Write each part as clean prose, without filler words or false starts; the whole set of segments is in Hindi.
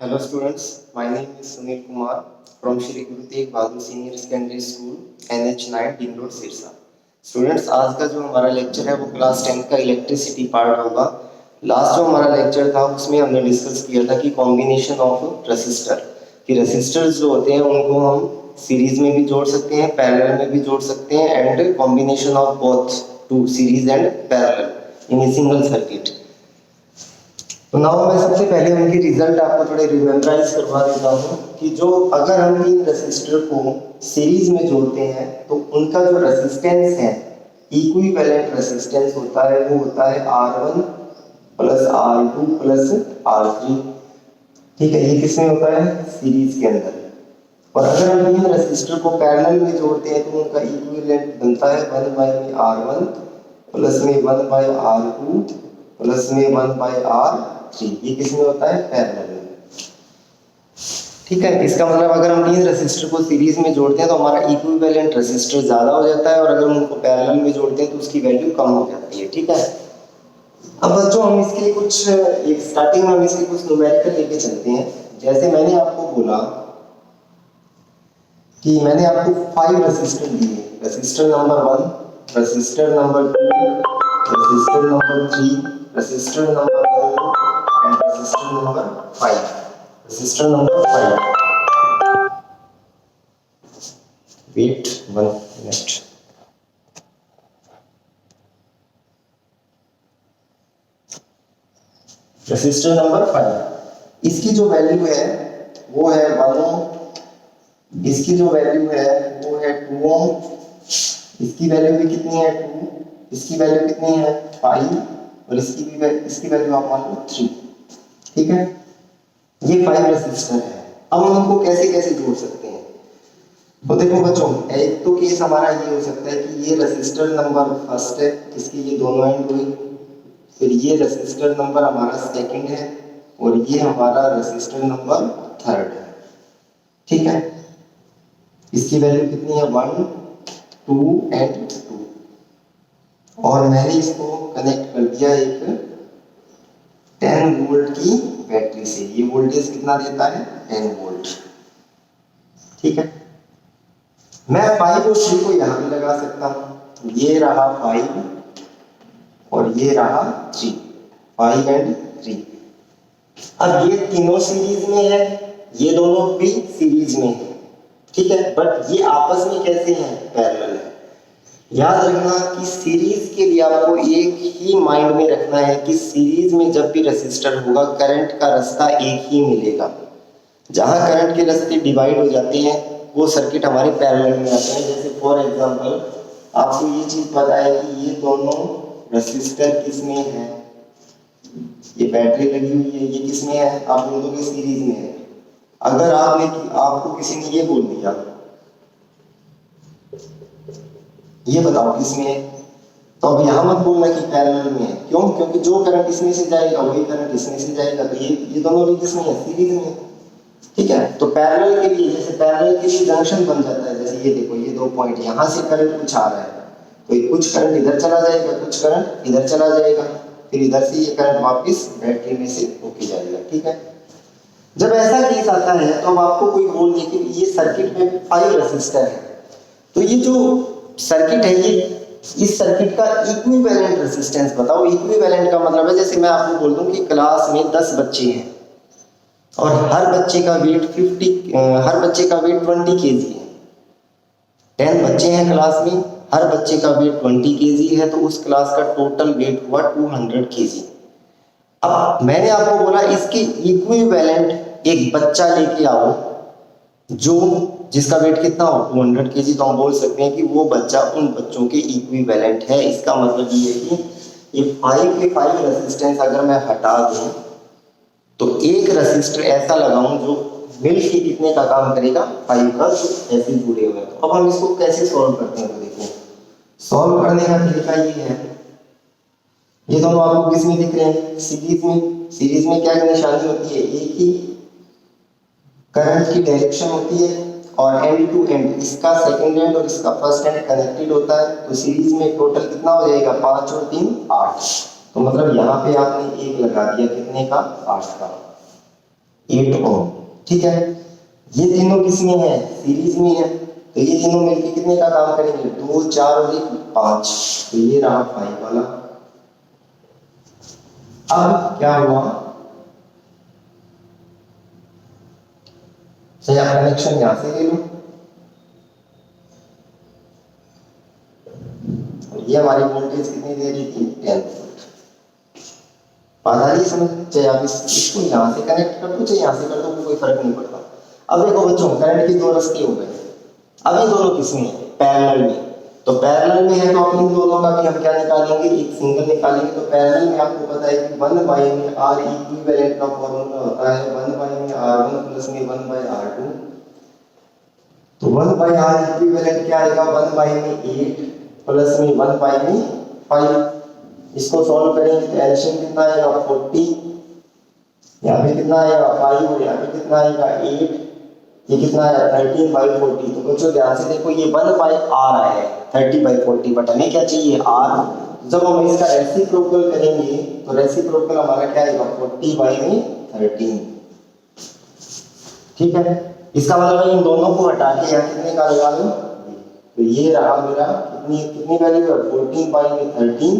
Hello students, my name is Sunil Kumar from Shri Guru Tegh Bahadur Senior Secondary School NH9 Ring Road Sirsa. Students आज का जो हमारा लेक्चर है वो क्लास 10 का इलेक्ट्रिसिटी पार्ट होगा। लास्ट जो हमारा लेक्चर था उसमें हमने डिस्कस किया था कि कॉम्बिनेशन ऑफ रेसिस्टर, कि रेसिस्टर्स जो होते हैं उनको हम सीरीज में भी जोड़ सकते हैं, पैरेलल में भी जोड़ सकते हैं and combination of both two series and parallel in a single circuit. तो नाउ मैं सबसे पहले उनके रिजल्ट आपको थोड़े रिमेम्बराइज करवा देता हूँ कि जो अगर हम तीन रेसिस्टर को सीरीज में जोड़ते हैं तो उनका जो रेसिस्टेंस है, इक्विवेलेंट रेसिस्टेंस होता है, वो होता है R1 plus R2 plus R3। ठीक है, ये किसमें होता है? सीरीज के अंदर। और अगर हम तीन रेसिस्टर को पैरेलल में जोड़ते हैं तो उनका इक्विवेलेंट बनता है 1/R1 प्लस में 1/R2 प्लस में 1/R3। ये किसमें होता है? पैरेलल में। ठीक है, इसका मतलब अगर हम तीन रेसिस्टर को सीरीज में जोड़ते हैं तो हमारा इक्विवेलेंट रेसिस्टर ज्यादा हो जाता है और अगर हम उनको पैरेलल में जोड़ते हैं तो उसकी वैल्यू कम हो जाती है। ठीक है, अब बच्चों हम इसके लिए कुछ एक स्टार्टिंग में हम इसके कुछ न्यूमेरिकल लेके चलते हैं। जैसे मैंने आपको बोला कि मैंने आपको 5 रेसिस्टर दिए, resistor number 1, resistor number 2, resistor number 3, resistor number 4 and resistor number 5। Resistor number 5, wait 1 minute. Resistor number 5, इसकी जो वैल्यू है वो है 1 ओम, इसकी जो वैल्यू है वो है 2 ओम, इसकी वैल्यू भी कितनी है? 2, इसकी वैल्यू कितनी है? 5 और इसकी वैल्यू आप मान लो 3। ठीक है, ये 5 रेसिस्टर है। अब हम इनको कैसे कैसे जोड़ सकते हैं? तो देखो बच्चों, एक तो केस हमारा ये हो सकता है कि ये रेसिस्टर नंबर फर्स्ट है, इसकी ये दोनों एंड हुई, फिर ये रेसिस्टर नंबर हमारा सेकंड है और ये हमारा रेसिस्टर नंबर थर्ड है। ठीक है, इसकी वैल्यू कितनी है? 1, 2 एंड 2। और मैंने इसको कनेक्ट कर दिया एक 10 वोल्ट की बैटरी से। ये वोल्टेज कितना देता है? 10 वोल्ट। ठीक है, मैं 5 और 3 को यहां भी लगा सकता हूं। ये रहा 5 और ये रहा 3, 5 एंड 3। अब ये तीनों सीरीज में है, ये दोनों भी सीरीज में है। ठीक है, बट ये आपस में कैसे हैं? पैरेलल है। याद रखना कि सीरीज के लिए आपको एक ही माइंड में रखना है कि सीरीज में जब भी रेसिस्टर होगा करंट का रास्ता एक ही मिलेगा। जहां करंट के रास्ते डिवाइड हो जाते हैं वो सर्किट हमारे पैरेलल में आते हैं। जैसे फॉर एग्जांपल आपको ये चीज पता है कि ये दोनों रेसिस्टर किसमें है? ये बैटरी लगी हुई है, ये किसमें है? आप दोनों के सीरीज में है। अगर आपको किसी ने ये बोल दिया, ये बताओ किसमें है, तो अब यहां मत बोलना कि पैरेलल में है। क्यों? क्योंकि जो करंट इसमें से जाएगा वही करंट इसमें से जाएगा, तो ये दोनों भी किसमें है? सीरीज में। ठीक है, तो पैरेलल के लिए, जैसे पैरेलल के लिए जंक्शन बन जाता है। जैसे ये देखो, ये 2 पॉइंट, यहां से करंट कुछ आ रहा है तो कुछ करंट इधर चला जाएगा, कुछ करंट इधर चला जाएगा, फिर इधर से ये करंट वापस बैटरी में से होके जाएगा। ठीक है, जब ऐसा केस आता है तो अब आपको कोई बोल दे कि ये सर्किट में 5 रेसिस्टर है, तो ये जो सर्किट है, ये इस सर्किट का इक्विवेलेंट रेसिस्टेंस बताओ। इक्विवेलेंट का मतलब है, जैसे मैं आपको बोल दूं कि क्लास में 10 बच्चे हैं और हर बच्चे का वेट 20 केजी है। 10 बच्चे हैं क्लास में, हर बच्चे का वेट 20 केजी है, तो उस क्लास का टोटल वेट हुआ 200 केजी। अब मैंने आपको बोला इसके इक्विवेलेंट एक बच्चा लेके आओ जिसका वेट कितना हो? 200 केजी। तो हम बोल सकते हैं कि वो बच्चा उन बच्चों के इक्विवेलेंट है। इसका मतलब ये है कि ये 5 के 5 रेसिस्टेंस अगर मैं हटा दूं तो एक रेसिस्टर ऐसा लगाऊं जो मिल के कितने का काम करेगा? 5 का, जो ऐसे जुड़े हुए हैं। तो अब हम इसको कैसे सॉल्व करते हैं? तो देखो, सॉल्व करने का तरीका ये है, ये दोनों आपको किस में दिख रहे हैं? सीरीज में। सीरीज में क्या निशानी होती है? एक ही करंट की डायरेक्शन होती है और एंड टू एंड इसका सेकंड एंड और इसका फर्स्ट एंड कनेक्टेड होता है। तो सीरीज में टोटल कितना हो जाएगा? 5 और 3 8। तो मतलब यहाँ पे आपने 1 लगा दिया, कितने का? 8 का। 8 ओम। ठीक है, ये तीनों किसमें है, सीरीज में है, तो ये तीनों मिलकर कितने का काम करेंगे, 2 4 और 1 5, तो ये रहा 5 वाला। अब क्या हुआ, चलिए आप कनेक्शन यहां से ले लो, और ये हमारी वोल्टेज कितनी दे रही थी, 10 वोल्ट। बात आ रही है समझ में, चाहे आप इसको यहां से कनेक्ट कर दो चाहे यहां से कर दो, कोई फर्क नहीं पड़ता। अब देखो बच्चों, करंट की दो रास्ते हो गए, अब ये दोनों किसमें है, पैरेलल में, तो पैरेलल में है तो आप इन दोनों का भी हम क्या निकालेंगे, एक सिंगल निकालेंगे। तो पैरेलल में आपको पता है कि 1 बाय में आर इक्विवेलेंट का फॉर्मूला होता है 1 बाय में R1 प्लस में 1 बाय R2, तो 1 बाय R इक्विवेलेंट क्या आएगा, 1 बाय में 8 प्लस में 1 बाय में 5। इसको सॉल्व करेंगे तो एलसीएम कितना आएगा, 40, यहाँ पे कितना आएगा 5 और यहाँ पे कितना आएगा 8, ये कितना आया 13 बाई 40। तो बच्चों ध्यान से देखो, ये 1 बाई आर है 30 बाई 40, बट हमें क्या चाहिए आर। जब हम इसका रेसिप्रोकल करेंगे तो रेसिप्रोकल हमारा क्या आएगा 40 बाई में 13। ठीक है, इसका मतलब इन दोनों को हटा के यहाँ कितने का लगा लो, तो ये रहा मेरा कितनी कितनी वैल्यू है 14 बाई में 13,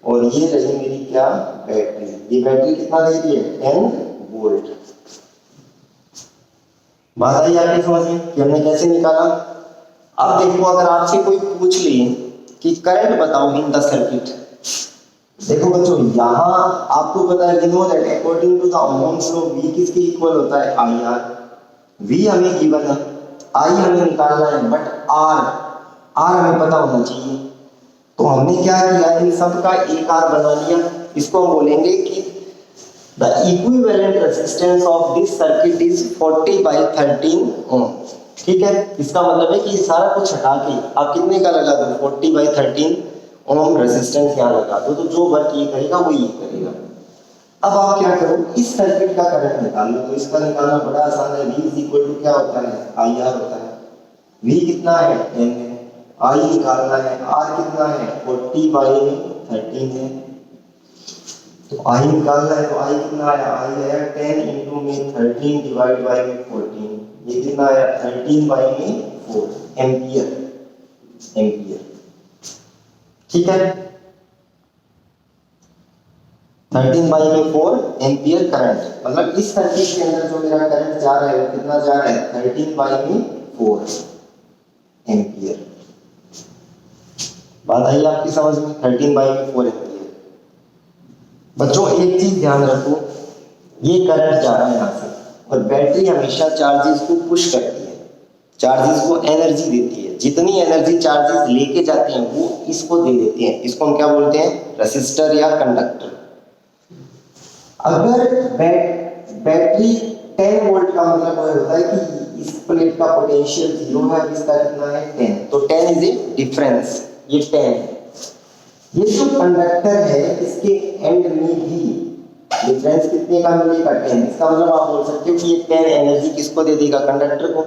और ये रही मेरी क्या बैटरी। ये बैटरी कितना दे रही है 10 वोल्ट। बात आई आपकी समझ में कि हमने कैसे निकाला। अब देखो, अगर आपसे कोई पूछ ले कि करंट बताओ इन द सर्किट, देखो बच्चों यहाँ आपको पता है, know that according to the Ohm's law V किसके इक्वल होता है IR। V हमें गिवन है, I हमें निकालना है, बट R हमें पता होना चाहिए। तो हमने क्या किया, इन सब का एक R बना लिया। इसको हम बोलेंगे कि the equivalent resistance of this circuit is 40 by 13 ohm। ठीक है, इसका मतलब है कि सारा कुछ हटा के आप कितने का लगा दो 40 by 13 ओम रेजिस्टेंस यहाँ लगा दो, तो जो वर्क ये करेगा वो ये करेगा। अब आप क्या करो, इस सर्किट का करंट निकाल लो। तो इसका निकालना बड़ा आसान है, V इज इक्वल टू क्या होता है IR होता है। V कितना है 10 है, I निकालना है, R कितना है 40 by 13 है, तो I निकालना है। तो I कितना आया, I आया 10 इंटू में 13 डिवाइड बाई 14, ये कितना आया 13 बाई में 4 एम्पियर। ठीक है, 13 बाई में 4 एम्पियर करंट, मतलब इस सर्किट के अंदर जो मेरा करंट जा रहा है वो कितना जा रहा है 13 बाई में 4 एम्पियर। बात आई आपकी समझ में, 13 बाई में 4 एम्पियर। बच्चों एक चीज ध्यान रखो, ये करंट जा रहा है यहाँ से, और बैटरी हमेशा चार्जेस को पुश करती है, चार्जेस को एनर्जी देती है। जितनी एनर्जी चार्जेस लेके जाते हैं वो इसको दे देते हैं। इसको हम क्या बोलते हैं, रेसिस्टर या कंडक्टर। अगर बैटरी 10 वोल्ट का मतलब होता है कि इस प्लेट का पोटेंशियल 0 है, इसका कितना है 10, तो 10 इज ए डिफरेंस, ये 10 है। ये जो कंडक्टर है इसके एंड में भी डिफरेंस कितने का मिलेगा 10। इसका मतलब आप बोल सकते हो कि ये 10 एनर्जी किसको दे देगा, कंडक्टर को।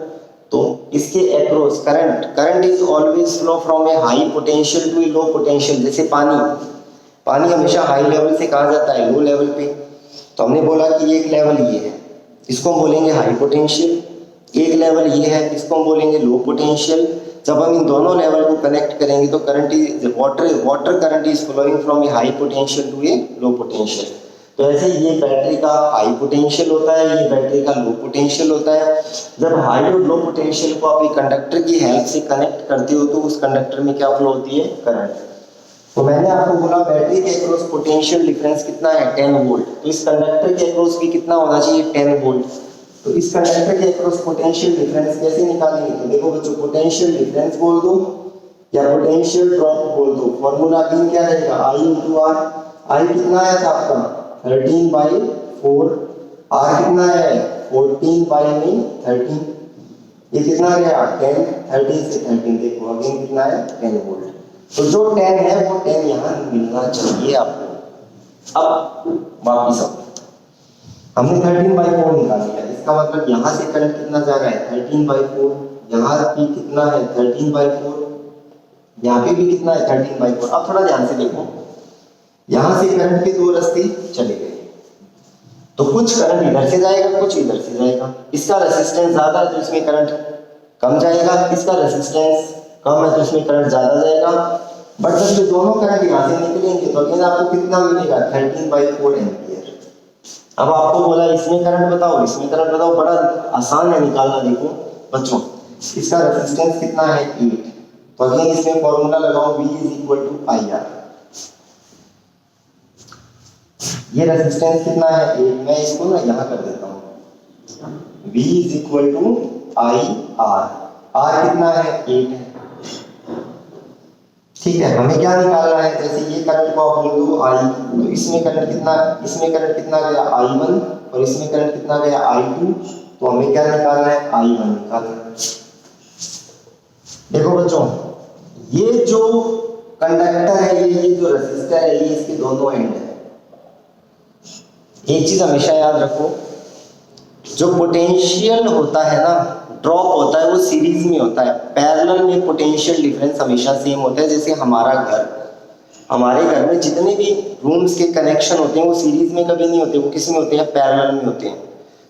तो इसके across current is always flow from a high potential to a low potential. जैसे पानी हमेशा हाई लेवल से कहा जाता है लो लेवल पे, तो हमने बोला कि एक लेवल ये है, इसको हम बोलेंगे हाई पोटेंशियल, एक लेवल ये है, इसको हम बोलेंगे लो पोटेंशियल। जब हम इन दोनों लेवल को कनेक्ट करेंगे तो current is water current is flowing from a high potential to a low potential. तो ऐसे ये बैटरी का हाई पोटेंशियल होता है, ये बैटरी का लो पोटेंशियल होता है। जब हाई और लो पोटेंशियल को आप एक कंडक्टर की हेल्प से कनेक्ट करते हो तो उस कंडक्टर में क्या फ्लो होती है, करंट। तो मैंने आपको बोला बैटरी के अक्रॉस पोटेंशियल डिफरेंस कितना है 10 वोल्ट, तो इस कंडक्टर के अक्रॉस भी कितना होना चाहिए 10 वोल्ट। तो इस कंडक्टर के अक्रॉस पोटेंशियल डिफरेंस कैसे निकालेंगे, तो देखो बच्चों पोटेंशियल डिफरेंस बोल दो या पोटेंशियल ड्रॉप बोल दो, फॉर्मूला भी क्या रहेगा I इंटू आर। I कितना आया था आपका 13 बाई 4, R कितना है 14 बाई में 13, ये कितना गया 10, 13 से 13 देखो अगेन कितना है 10 वोल्ट। तो जो 10 है वो 10 यहाँ मिलना चाहिए आपको। अब वापिस आओ, हमने 13 बाई 4 निकाल लिया, इसका मतलब यहाँ से करंट कितना जा रहा है 13 बाई 4, यहाँ भी कितना है 13 बाई 4, यहाँ पे भी कितना है 13 बाई 4। अब थोड़ा ध्यान से देखो, यहाँ से करंट के दो रास्ते चले गए, तो कुछ करंट इधर से जाएगा, कुछ इधर से जाएगा। इसका रेजिस्टेंस ज्यादा है तो इसमें करंट कम जाएगा, इसका रेजिस्टेंस कम है तो इसमें करंट ज्यादा जाएगा। बट जब ये दोनों करंट यहाँ से निकलेंगे तो अगेन आपको कितना मिलेगा, 13/4 एम्पियर। अब आपको बोला इसमें करंट बताओ, इसमें करंट बताओ, बड़ा आसान है निकालना। देखो बच्चों, इसका रेजिस्टेंस कितना है, 8। तो अगेन इसमें फॉर्मूला लगाओ, V = IR। ये रेजिस्टेंस कितना है, 8। मैं इसको ना यहाँ कर देता हूँ, V = IR। R कितना है, 8 है। ठीक है, हमें क्या निकालना है, जैसे ये करंट को आप बोल दो I, तो इसमें करंट कितना गया, I1, और इसमें करंट कितना गया, I2। तो हमें क्या निकालना है, I1 निकालना है। देखो बच्चों, ये जो कंडक्टर है, ये जो रेजिस्टर है, ये इसके दोनों एंड है। एक चीज हमेशा याद रखो, जो पोटेंशियल होता है ना, ड्रॉप होता है, वो सीरीज में होता है। पैरेलल में पोटेंशियल डिफरेंस हमेशा सेम होता है। जैसे हमारे घर में जितने भी रूम्स के कनेक्शन होते हैं वो सीरीज में कभी नहीं होते, वो किस में होते हैं, पैरेलल में होते हैं।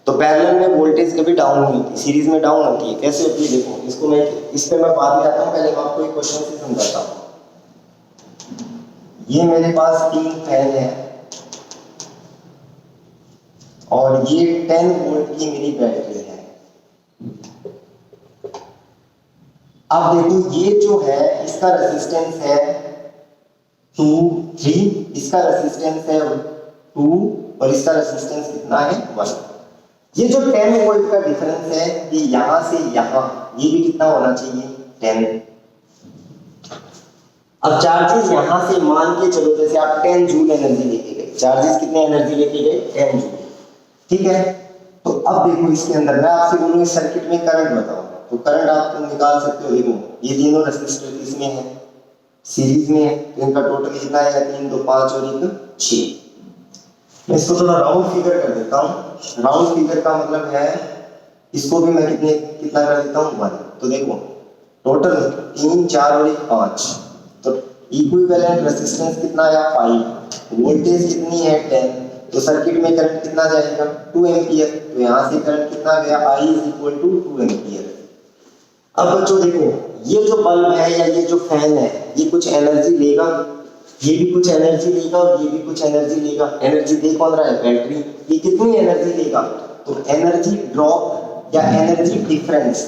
तो पैरेलल में वोल्टेज कभी डाउन नहीं होती, सीरीज में डाउन होती है। कैसे होती है देखो, इस पे मैं बाद में आता हूँ, पहले मैं आपको एक क्वेश्चन से समझाता हूँ। ये मेरे पास 3 फैन है और ये 10 वोल्ट की मेरी बैटरी है। अब देखो, ये जो है इसका रेजिस्टेंस है 2, 3, इसका रेजिस्टेंस है 2 और इसका रेजिस्टेंस कितना है, 1। ये जो 10 वोल्ट का डिफरेंस है, ये यहां से यहां, ये भी कितना होना चाहिए, 10। अब चार्जेस यहां से मान के चलो, जैसे आप 10 जूल एनर्जी लेके गए, चार्जेस कितने एनर्जी लेके गए, 10 जूल। ठीक है, तो अब देखो इसके अंदर मैं आपसे बोलूँ इस सर्किट में करंट बताओ, तो करंट आप निकाल सकते हो। देखो ये तीनों रेजिस्टर इसमें है, सीरीज में है, तो इनका टोटल कितना है, 3, 2, 5 और 1, 6। मैं इसको थोड़ा राउंड फिगर कर देता हूँ। राउंड फिगर का मतलब है, इसको भी मैं कितना कर देता हूँ, 1। तो देखो टोटल 3, 4 और 1, 5। तो इक्विवेलेंट रेजिस्टेंस कितना आया, 5। वोल्टेज कितनी है, 10। तो सर्किट में करंट कितना जाएगा, 2 एम्पियर। तो यहाँ से करंट कितना गया, I = 2 एम्पियर। अब बच्चों देखो, ये जो बल्ब है या ये जो फैन है, ये कुछ एनर्जी लेगा, ये भी कुछ एनर्जी लेगा और ये भी कुछ एनर्जी लेगा। एनर्जी दे कौन रहा है, बैटरी। ये कितनी एनर्जी लेगा, तो एनर्जी ड्रॉप या एनर्जी डिफरेंस,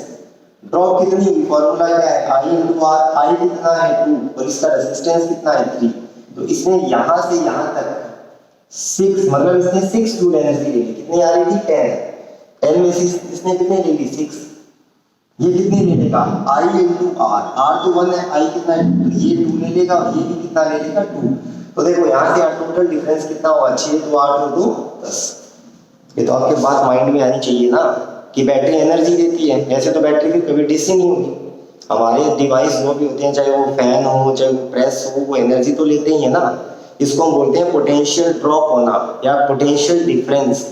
ड्रॉप कितनी, फॉर्मूला क्या है, I × R। I कितना है, 2 और इसका रेजिस्टेंस कितना है, 3। तो इसने यहां से यहां तक 6, मतलब इसने 6 जूल एनर्जी ले ली। कितनी आ रही थी, 10 में से इसने कितने ले ली, 6। ये कितनी ले लेगा, I × R। R तो 1 है, I कितना है, तो ये 2 ले लेगा और ये भी कितना ले लेगा, 2। तो देखो यहाँ से टोटल डिफरेंस कितना हुआ, 6 तो 8 और 2 10। ये तो आपके बात माइंड में आनी चाहिए ना, कि बैटरी एनर्जी देती है। ऐसे तो बैटरी की कभी डिस ही नहीं होगी। हमारे डिवाइस जो भी होते हैं, चाहे वो फैन हो, चाहे वो प्रेस हो, वो एनर्जी तो लेते ही है ना। इसको हम बोलते हैं पोटेंशियल ड्रॉप होना या पोटेंशियल डिफरेंस।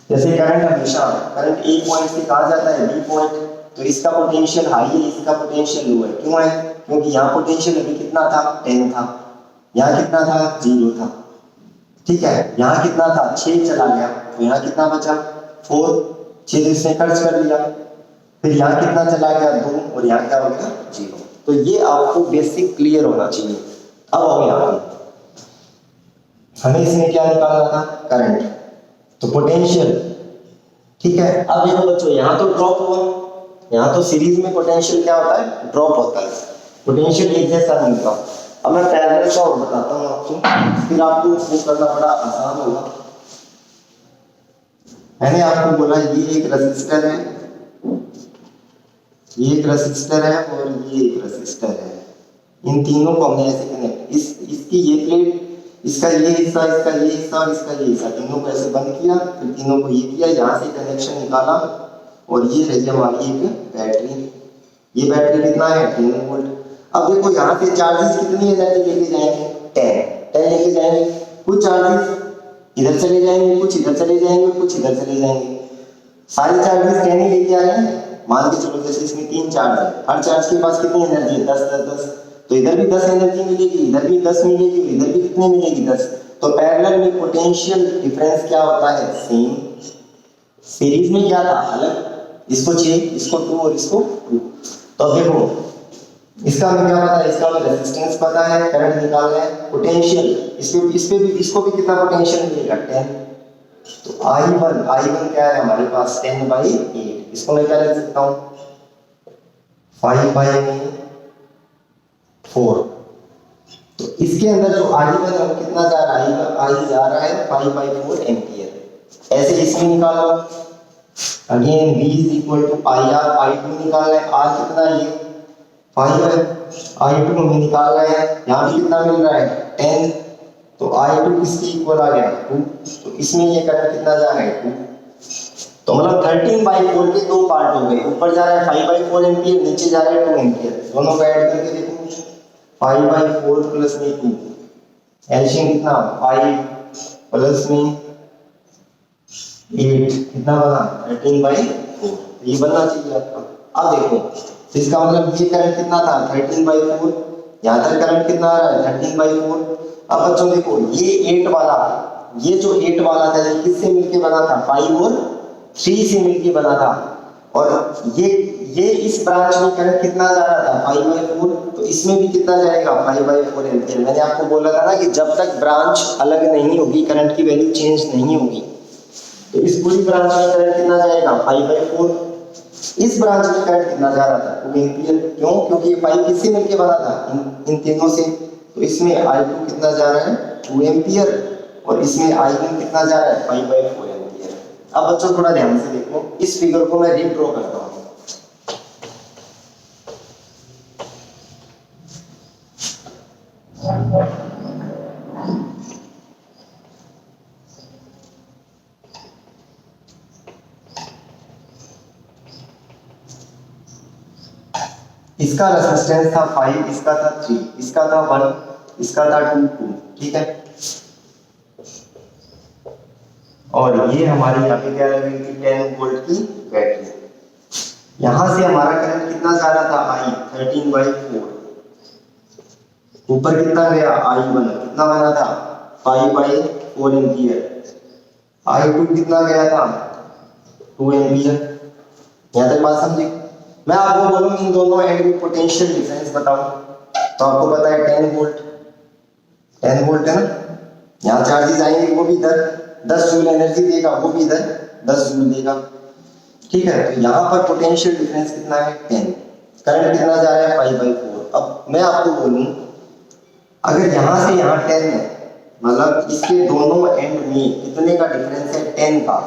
जैसे करंट हमेशा, करंट एक पॉइंट से कहा जाता है बी पॉइंट, तो इसका पोटेंशियल हाई है, इसका पोटेंशियल लो है। क्यों है, क्योंकि यहाँ पोटेंशियल अभी कितना था, 10 था, यहाँ कितना था, 0 था। ठीक है, यहाँ कितना था, 6 चला गया, तो यहाँ कितना बचा, 4। 6 तो इसने खर्च कर लिया। फिर यहाँ कितना चला गया, 2, और यहाँ क्या हो गया, 0। तो ये आपको बेसिक क्लियर होना चाहिए। अब आओ यहाँ पे, हमें इसमें क्या निकालना था, करंट, तो पोटेंशियल। ठीक है, अब देखो बच्चों, यहाँ तो ड्रॉप हुआ, यहाँ तो सीरीज में पोटेंशियल क्या होता है, ड्रॉप होता है। पोटेंशियल एक जैसा नहीं होता। अब मैं पैरेलल का और बताता हूँ आपको, फिर आपको वो करना बड़ा आसान होगा। मैंने आपको बोला ये एक रेजिस्टर है, ये एक रेजिस्टर है और ये एक रेजिस्टर है। इन तीनों को हमने ऐसे कनेक्ट, इसकी ये प्लेट, इसका ये हिस्सा, इसका ये हिस्सा और इसका ये हिस्सा, तीनों को ऐसे बंद किया, फिर तीनों को ये किया, यहाँ से कनेक्शन निकाला और ये रही हमारी एक बैटरी। ये बैटरी कितना है, 10 वोल्ट। अब देखो यहाँ से चार्जेस कितनी एनर्जी लेके जाएंगे, 10 लेके जाएंगे। कुछ चार्जेस इधर चले जाएंगे, कुछ इधर चले जाएंगे, कुछ इधर चले जाएंगे। सारे चार्जेस 10 ही लेके आ रहे हैं। मान के चलो जैसे इसमें 3 चार्ज है, हर चार्ज के पास कितनी एनर्जी है, 10 10 10। तो इधर भी 10 एनर्जी मिलेगी, इधर भी 10 मिलेगी, इधर भी कितनी मिलेगी, 10। तो पैरेलल में पोटेंशियल डिफरेंस क्या होता है, सेम। सीरीज में क्या था, अलग, इसको 6, इसको 2 और इसको 2। तो अब देखो इसका हमें क्या पता है, इसका हमें रेजिस्टेंस पता है, करंट निकालना है, पोटेंशियल इसको भी कितना पोटेंशियल मिलेगा, 10। तो I1 क्या है हमारे पास, 10/8। इसको मैं क्या लिख सकता हूँ, 5/4। तो इसके अंदर जो I1 है वो कितना जा रहा है, I जा रहा है 5/4 एम्पियर। ऐसे इसमें निकालो, again V is equal to IR, I2 निकालना है, R कितना है, ये 5 है, I2 हमें निकालना है, यहाँ भी कितना मिल रहा है, 10। तो I2 किसके इक्वल आ गया, 2। तो इसमें ये करंट कितना जा रहा है, 2। तो मतलब 13/4 के दो पार्ट हो गए, ऊपर जा रहा है 5/4 एम्पियर, नीचे जा रहा है 2 एम्पियर। दोनों को ऐड करके देखो, 5/4 प्लस में 2, एलसीएम कितना, 5 प्लस में 8 कितना बना, 13/4। ये बनना चाहिए आपका। अब देखो तो इसका मतलब ये करंट कितना था, 13/4। यहाँ तक करंट कितना आ रहा है, 13/4। अब बच्चों देखो ये 8 वाला, ये जो 8 वाला था ये किससे मिलके बना था, 5 और 3 से मिलके बना था। और ये इस ब्रांच में करंट कितना जा रहा था, 5/4। तो इसमें भी कितना जाएगा, 5/4 एम्पियर। मैंने आपको बोला था ना कि जब तक ब्रांच अलग नहीं होगी, करंट की वैल्यू चेंज नहीं होगी। तो इस पूरी ब्रांच में करंट कितना जाएगा, 5/4। इस ब्रांच में करंट कितना जा रहा था, 2 एम्पियर। क्यों, क्योंकि ये 5 किससे मिलके बना था, इन तीनों से। तो इसमें I2 कितना जा रहा है, 2 एम्पियर, और इसमें I1 कितना जा रहा है, 5/4 एम्पियर। अब बच्चों थोड़ा ध्यान से देखो, इस फिगर को मैं रीड्रॉ करता हूँ। इसका रेजिस्टेंस था 5, इसका था 3, इसका था 1, इसका था 2, ठीक है। और ये हमारी यहाँ पे क्या लगी थी, 10 वोल्ट की बैटरी। यहां से हमारा करंट कितना जा रहा था, I 13/4। ऊपर कितना गया, I1 कितना बना था, 5/4 एम्पियर। I2 कितना गया था, 2 एम्पियर। यहाँ तक बात समझे। मैं आपको बोलूं इन दोनों एंड में पोटेंशियल डिफरेंस बताऊं, तो आपको पता है 10 वोल्ट, 10 वोल्ट है ना। यहाँ चार्जेस आएंगे, वो भी इधर 10 जूल एनर्जी देगा, वो भी इधर 10 जूल देगा, ठीक है। तो यहाँ पर पोटेंशियल डिफरेंस कितना है, 10। करंट कितना जा रहा है, 5/4। अब मैं आपको बोलूं अगर यहाँ से यहाँ 10 है, मतलब इसके दोनों एंड में कितने का डिफरेंस है, 10 का।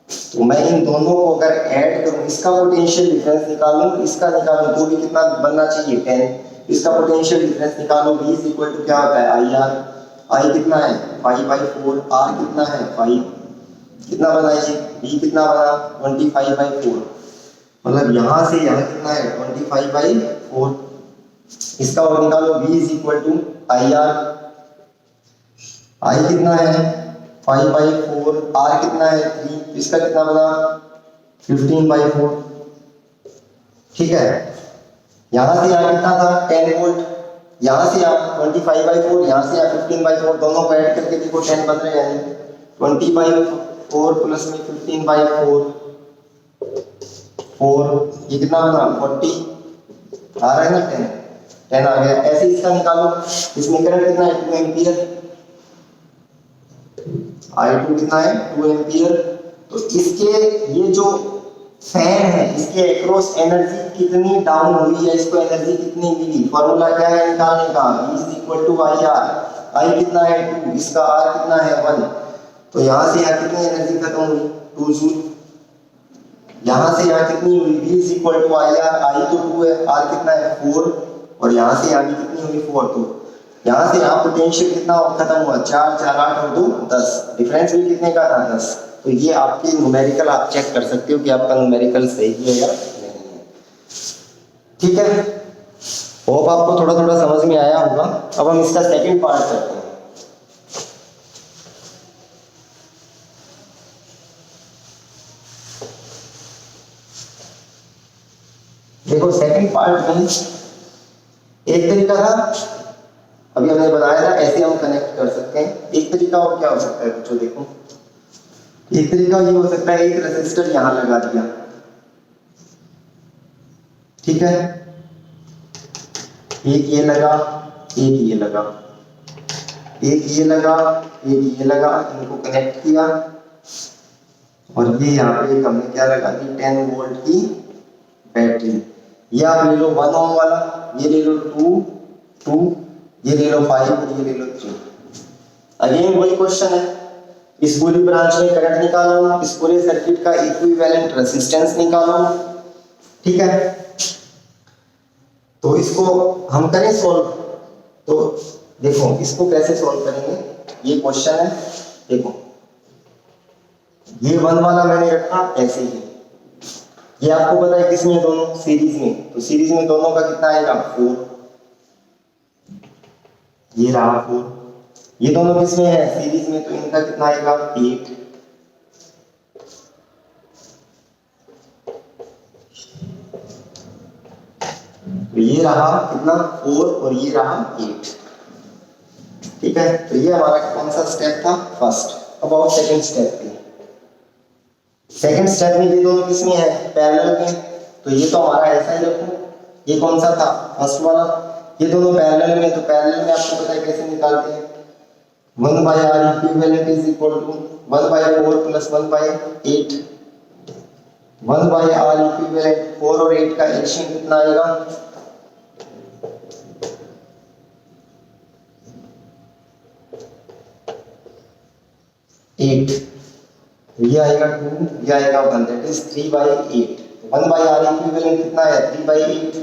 तो मैं इन दोनों को अगर ऐड करूं, इसका पोटेंशियल डिफरेंस निकालूं, इसका निकालूं, तो भी कितना बनना चाहिए, 10। इसका पोटेंशियल डिफरेंस निकालो, V इज इक्वल टू क्या होता है, IR। I कितना है, 5/4, R कितना है, 5। कितना बना ये, V कितना बना, 25/4। मतलब यहाँ से यहाँ कितना है, 25/4। इसका और निकालो, V is equal to IR। I कितना है, 5/4, R कितना है, 3। इसका कितना बना, 15/4, ठीक है। यहाँ से यहाँ कितना था, 10 वोल्ट। यहाँ से आप 25/4, यहाँ से आप 15/4, दोनों को ऐड करके देखो 10 बन रहे हैं। 20/4 प्लस में 15/4, 4, ये कितना बना, 40 आ रहा है ना, 10 आ गया। ऐसे इसका निकालो, इसमें करंट कितना है, 2 एम्पियर। I2 कितना है, 2 एम्पियर। तो इसके ये जो फैन है, इसके अक्रॉस एनर्जी कितनी डाउन हुई है, इसको एनर्जी कितनी मिली, फॉर्मूला क्या है निकालने का, V is equal to IR। I कितना है, 2, इसका R कितना है, 1। तो यहाँ से यहाँ कितनी एनर्जी खत्म हुई, 2 जूल। यहाँ से यहाँ कितनी हुई, V is equal to IR। I तो 2 है, R कितना है, 4, और यहाँ से यहाँ भी कितनी हुई, 4। तो यहाँ से यहाँ पोटेंशियल कितना खत्म हुआ, 4, 4, 8 और 2, 10। डिफरेंस भी कितने का था, 10। तो ये आपकी न्यूमेरिकल आप चेक कर सकते हो कि आपका न्यूमेरिकल सही है या नहीं है, ठीक है। होप आपको थोड़ा थोड़ा समझ में आया होगा। अब हम इसका सेकंड पार्ट करते हैं। देखो सेकंड पार्ट में एक तरीका था, अभी हमने बनाया ना, ऐसे हम कनेक्ट कर सकते हैं। एक तरीका और क्या हो सकता है बच्चों, देखो एक तरीका ये हो सकता है, एक रेजिस्टर यहां लगा दिया, ठीक है, एक ये लगा, एक ये लगा, एक ये लगा, एक ये लगा, इनको कनेक्ट किया, और ये यहाँ पे हमने क्या लगा दी, 10 वोल्ट की बैटरी। ये आप ले लो 1 ओम वाला, ये ले लो 2, ये ले लो 5 और ये ले लो 3। अगेन वही क्वेश्चन है, इस पूरी ब्रांच में करंट निकालो, इस पूरे सर्किट का इक्विवेलेंट रेजिस्टेंस निकालो, ठीक है। तो इसको हम करें सॉल्व। तो देखो इसको कैसे सॉल्व करेंगे, ये क्वेश्चन है। देखो ये 1 वाला मैंने रखा ऐसे ही, ये आपको पता है किसमें, दोनों सीरीज में, तो सीरीज में दोनों का कितना आएगा 4, ये रहा 4, ये दोनों किसमें है सीरीज में, तो इनका कितना आएगा 8, तो ये रहा कितना 4 और ये रहा 8, ठीक है। तो ये हमारा कौन सा स्टेप था, फर्स्ट। अब आओ सेकंड स्टेप पे। सेकंड स्टेप में ये दोनों किसमें है, पैरेलल में, तो ये तो हमारा ऐसा ही रखो। ये कौन सा था, फर्स्ट वाला, ये दोनों पैरेलल में, तो पैरेलल में आपको पता है कैसे निकालते हैं, 1/r equivalent is equal to 1/4 plus 1/8, 1/r equivalent 4 और 8 का एडिशन कितना आएगा, 8, ये आएगा 2, ये आएगा 1, दैट इज 3/8। 1/r इक्विवेलेंट कितना है 3/8,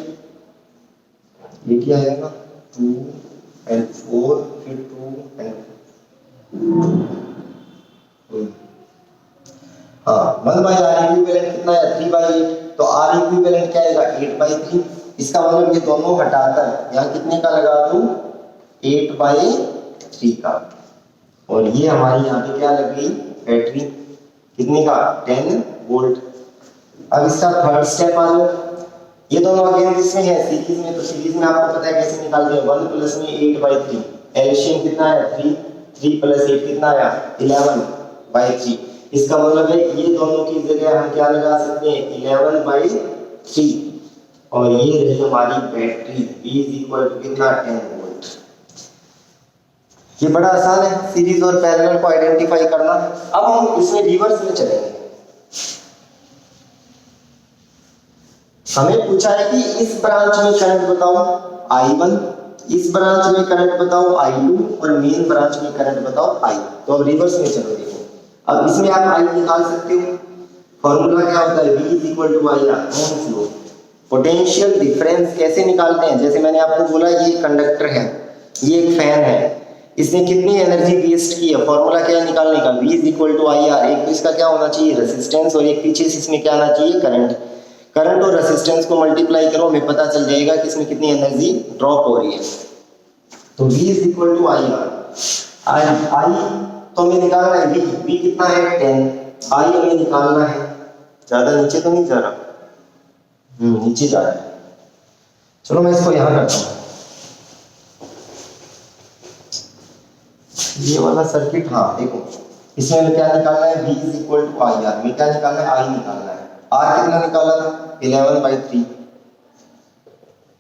8 ही आएगा, 2 and 4, फिर 2 and हाँ 1/r इक्विवेलेंट कितना है 3/8, तो r इक्विवेलेंट क्या आएगा 8/3। इसका मतलब ये दोनों हटाकर यहाँ कितने का लगा दूं 8/3 का, और ये हमारी यहाँ पे क्या लग गई बैटरी कितने का 10 वोल्ट। अब इसका थर्ड स्टेप आ जाओ, ये दोनों अगेन किसमें है सीरीज में, तो सीरीज में आपको पता है कैसे निकालते हैं, 1 प्लस में 8/3, एलसीएम कितना है 3 प्लस 8 कितना आया 11/3। इसका मतलब है ये दोनों की जगह हम क्या लगा सकते हैं 11/3, और ये रही हमारी battery B is equal to कितना 10 वोल्ट। ये बड़ा आसान है सीरीज और पैरेलल को आइडेंटिफाई करना। अब हम इसमें रिवर्स में चलेंगे। हमें पूछा है कि इस ब्रांच में करंट बताओ I1, इस ब्रांच में करंट बताओ I2 और मेन ब्रांच में करंट बताओ I। तो अब रिवर्स में चलो देखो, अब इसमें आप I निकाल सकते हो, फॉर्मूला क्या होता है V is equal to IR, Ohm's law. Potential difference कैसे निकालते हैं, जैसे मैंने आपको बोला ये कंडक्टर है, ये एक फैन है, इसने कितनी एनर्जी वेस्ट की है, फॉर्मूला क्या है निकालने का V is equal to IR। एक तो इसका क्या होना चाहिए रेजिस्टेंस, और एक पीछे से इसमें क्या आना चाहिए करंट। करंट और रेजिस्टेंस को मल्टीप्लाई करो, हमें पता चल जाएगा कि इसमें कितनी एनर्जी ड्रॉप हो रही है। तो V is equal to IR। I तो हमें निकालना है V कितना है 10, I हमें निकालना है, ज्यादा नीचे तो नहीं जा रहा, नीचे जा रहा है। चलो मैं इसको यहां करता हूं, ये वाला सर्किट। हाँ देखो इसमें हमें क्या निकालना है V is equal to IR, में क्या निकालना है I निकालना है। R कितना निकाला था 11/3,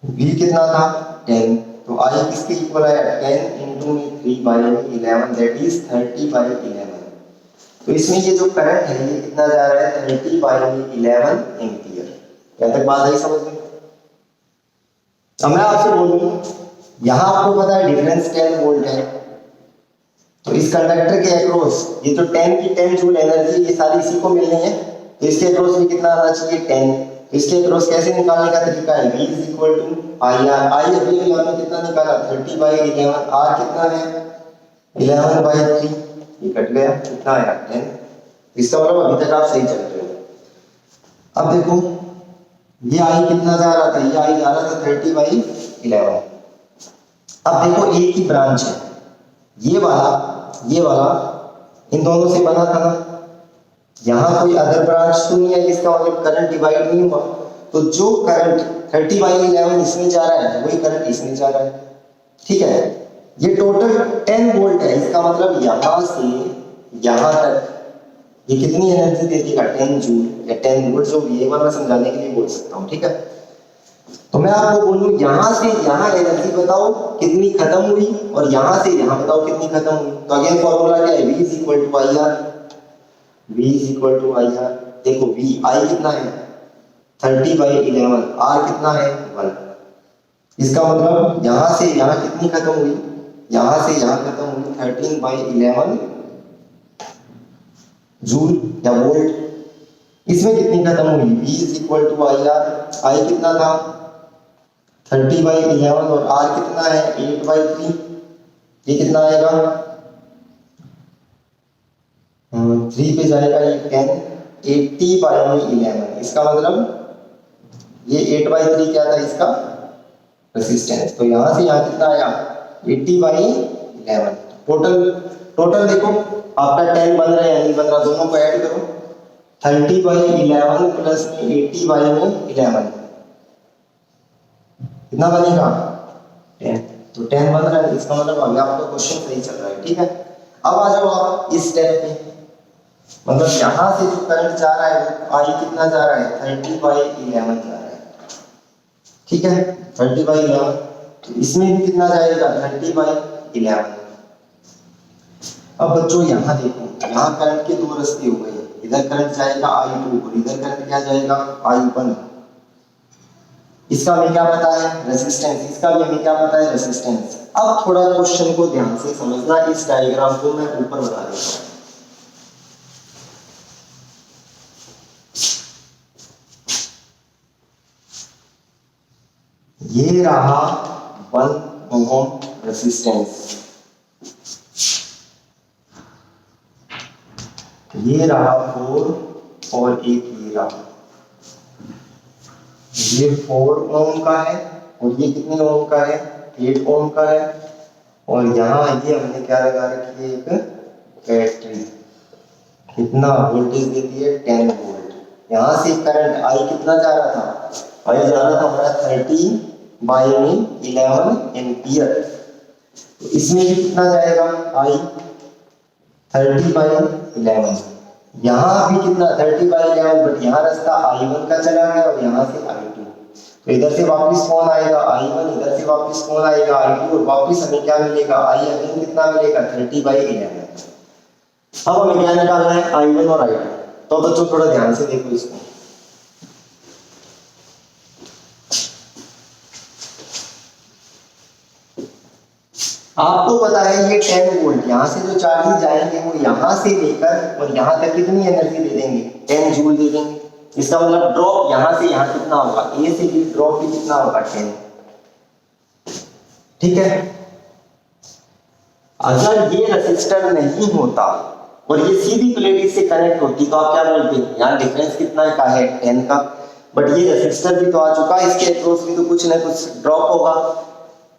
V कितना था 10, तो I किसके इक्वल आया 10 इंटू 3/11 दैट इज 30/11। तो इसमें ये जो करंट है ये कितना जा रहा है 30/11 एम्पियर। क्या तक बात आई समझ में। अब मैं आपसे बोलूं यहां आपको पता है डिफरेंस 10 वोल्ट है, तो इस कंडक्टर के अक्रॉस ये जो 10 की 10 जूल एनर्जी ये सारी इसी को मिलनी है, तो इसके अक्रॉस भी कितना आना चाहिए 10। तो इसके अक्रॉस कैसे निकालने का तरीका है V is equal to IR। I अभी हमने कितना निकाला 30/11, R कितना है 11/3, ये कट गया कितना आया 10। इसका मतलब अभी तक आप सही चल रहे हो। अब देखो ये I कितना जा रहा था, ये I जा रहा था 30/11। अब देखो एक ही ब्रांच है, ये वाला इन दोनों से बना था ना, यहाँ कोई अदर ब्रांच तो नहीं है, इसका मतलब करंट डिवाइड नहीं हुआ, तो जो करंट 30/11 इसमें जा रहा है वही करंट इसमें जा रहा है, ठीक है। ये टोटल 10 वोल्ट है, इसका मतलब यहां से यहां तक ये कितनी एनर्जी दे देगा, 10 जूल या 10 वोल्ट, जो भी है मैं समझाने के लिए बोल सकता हूँ, ठीक है। तो मैं आपको बोलूं यहां से यहां एनर्जी बताओ कितनी खत्म हुई और यहां से यहां बताओ कितनी खत्म हुई। तो अगेन फॉर्मूला क्या है, V is equal to I R, V is equal to I R. देखो V आई कितना है 30/11, R कितना है 1। इसका मतलब यहां से यहां कितनी खत्म हुई, यहां से यहां खत्म हुई 13/11 जूल या वोल्ट। इसमें कितनी खत्म हुई, V is equal to I R, I कितना था 30/11 और R कितना है 8/3। ये कितना आएगा 3 पे जाएगा ये 10, 80/11। इसका मतलब ये 8/3 क्या था इसका रेसिस्टेंस। तो यहां से यहां कितना आया 80/11। टोटल देखो आपका 10 बन रहा है या नहीं बन रहा, दोनों को ऐड करो, 30/11 प्लस 80/11 कितना बनेगा 10। तो 10 बन रहा है, इसका मतलब अभी आपका क्वेश्चन सही चल रहा है, ठीक है। अब आ जाओ आप इस स्टेप पे, मतलब यहां से जो करंट जा रहा है आई कितना जा रहा है 30/11 जा रहा है, ठीक है 30/11। तो इसमें भी कितना जाएगा 30/11। अब बच्चों यहां देखो, यहां करंट के दो रास्ते हो गए, इधर करंट जाएगा I2 और इधर करंट क्या जाएगा I1। इसका हमें क्या पता है रेजिस्टेंस, इसका भी हमें क्या पता है रेजिस्टेंस। अब थोड़ा क्वेश्चन को ध्यान से समझना, इस डायग्राम को मैं ऊपर बना देता हूं। ये रहा 1 ओम रेजिस्टेंस, ये रहा 4 और एक ये रहा, ये 4 ओम का है और ये कितने ओम का है 8 ओम का है। और यहाँ ये हमने क्या लगा रखी है एक बैटरी, कितना वोल्टेज देती है 10 वोल्ट। यहाँ से करंट आई कितना जा रहा था, आई जा रहा था हमारा 30/11 एम्पियर। तो इसमें भी कितना जाएगा आई 30/11, यहाँ भी कितना 30/11, बट यहाँ रास्ता I1 का चला गया और यहाँ से I2। तो इधर से वापस कौन आएगा I1, इधर से वापस कौन आएगा I2 और वापस हमें क्या मिलेगा I अगेन कितना मिलेगा 30/11। अब हमें क्या निकालना है I1 और I2। तो बच्चों थोड़ा ध्यान से देखो इसको, आपको पता है ये 10 वोल्ट, यहाँ से जो चार्जेस जाएंगे वो यहाँ से लेकर और यहाँ तक कितनी एनर्जी दे देंगे 10 जूल दे देंगे। इसका मतलब ड्रॉप यहाँ से यहाँ कितना होगा, ए से भी ड्रॉप भी कितना होगा 10, ठीक है। अगर ये रेसिस्टर नहीं होता और ये सीधी प्लेट इससे कनेक्ट होती तो आप क्या बोलते हैं, यहाँ डिफरेंस कितना का है 10 का, बट ये रेसिस्टर भी तो आ चुका है, इसके अक्रॉस भी तो कुछ ना कुछ ड्रॉप होगा।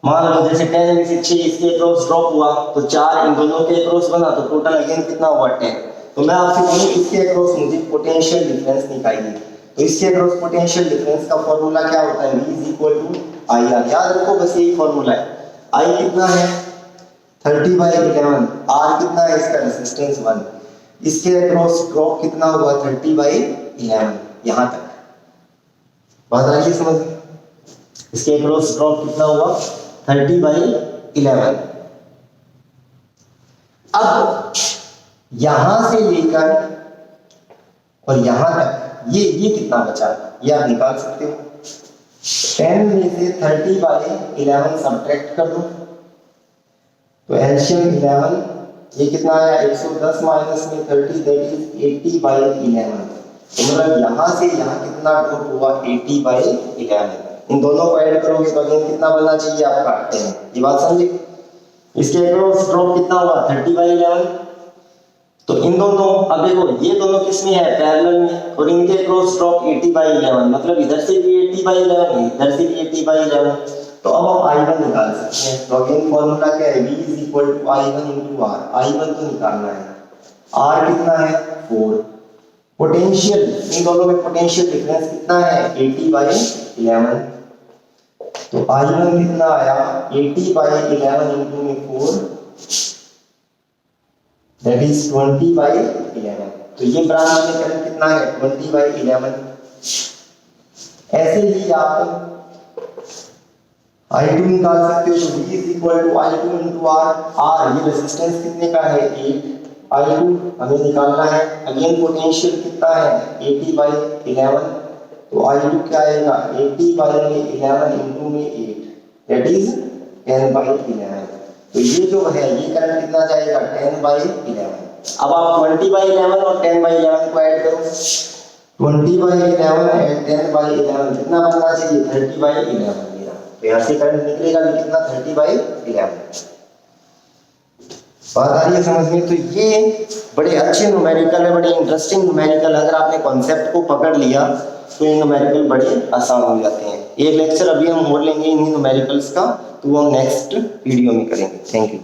मान लो जैसे 10 में से 6 इसके अक्रॉस ड्रॉप हुआ तो 4 इन दोनों के अक्रॉस बना, तो टोटल अगेन कितना हुआ 10। तो मैं आपसे बोलूं इसके अक्रॉस मुझे पोटेंशियल डिफरेंस निकालिए। तो इसके अक्रॉस पोटेंशियल डिफरेंस का फॉर्मूला क्या होता है, V is equal to I R. याद रखो बस यही फॉर्मूला है। I कितना है 30/11, R कितना है इसका रेजिस्टेंस 1, इसके अक्रॉस ड्रॉप कितना हुआ 30/11 यहां तक, बात आ रही है समझ। इसके अक्रॉस ड्रॉप कितना हुआ 30/11। अब यहां से लेकर और यहां तक ये कितना बचा, ये आप निकाल सकते हो। 10 में से 30/11 सब्ट्रैक्ट कर दो तो एलसीएम 11, ये कितना आया 110 माइनस में 30 दैट इज 80/11। तो मतलब यहां से यहां कितना ड्रॉप हुआ 80/11। इन दोनों को ऐड करोगे तो अगेन कितना बनना चाहिए आपका 10। ये बात समझे। इसके अक्रॉस ड्रॉप कितना हुआ 30/11। तो इन दोनों, अब देखो ये दोनों किसमें है पैरेलल में, और इनके अक्रॉस ड्रॉप 80/11, मतलब इधर से भी 80/11 इधर से भी 80/11। तो अब हम I1 निकाल सकते हैं। तो अगेन फॉर्मूला क्या है, V is equal to I1 into R। I1 तो निकालना है, R कितना है 4। पोटेंशियल, इन दोनों में पोटेंशियल डिफरेंस कितना है 80/11। तो I1 कितना आया 80/11 into में 4 that is 20/11। तो ये ब्रांच में करंट कितना है 20/11। ऐसे ही आप I2 निकाल सकते हो। तो V is equal to I2 into R। ये रेजिस्टेंस कितने का है 8। I2 हमें निकालना है। अगेन पोटेंशियल कितना है 80/11। तो I2 क्या आएगा 80/11 into में 8 that is 10/11। तो ये जो है ये करंट कितना जाएगा 10/11। अब आप 20/11 और 10/11 को ऐड करो। 20/11 and 10/11 कितना बनना चाहिए 30/11 मेरा। तो यहाँ से करंट निकलेगा भी कितना 30/11। बात आ रही है समझ में। तो ये बड़े अच्छे न्यूमेरिकल है, बड़े इंटरेस्टिंग न्यूमेरिकल। अगर आपने कॉन्सेप्ट को पकड़ लिया तो ये न्यूमेरिकल बड़े आसान हो जाते हैं। एक लेक्चर अभी हम और लेंगे इन्हीं न्यूमेरिकल्स का, तो वो हम नेक्स्ट वीडियो में करेंगे। Thank you.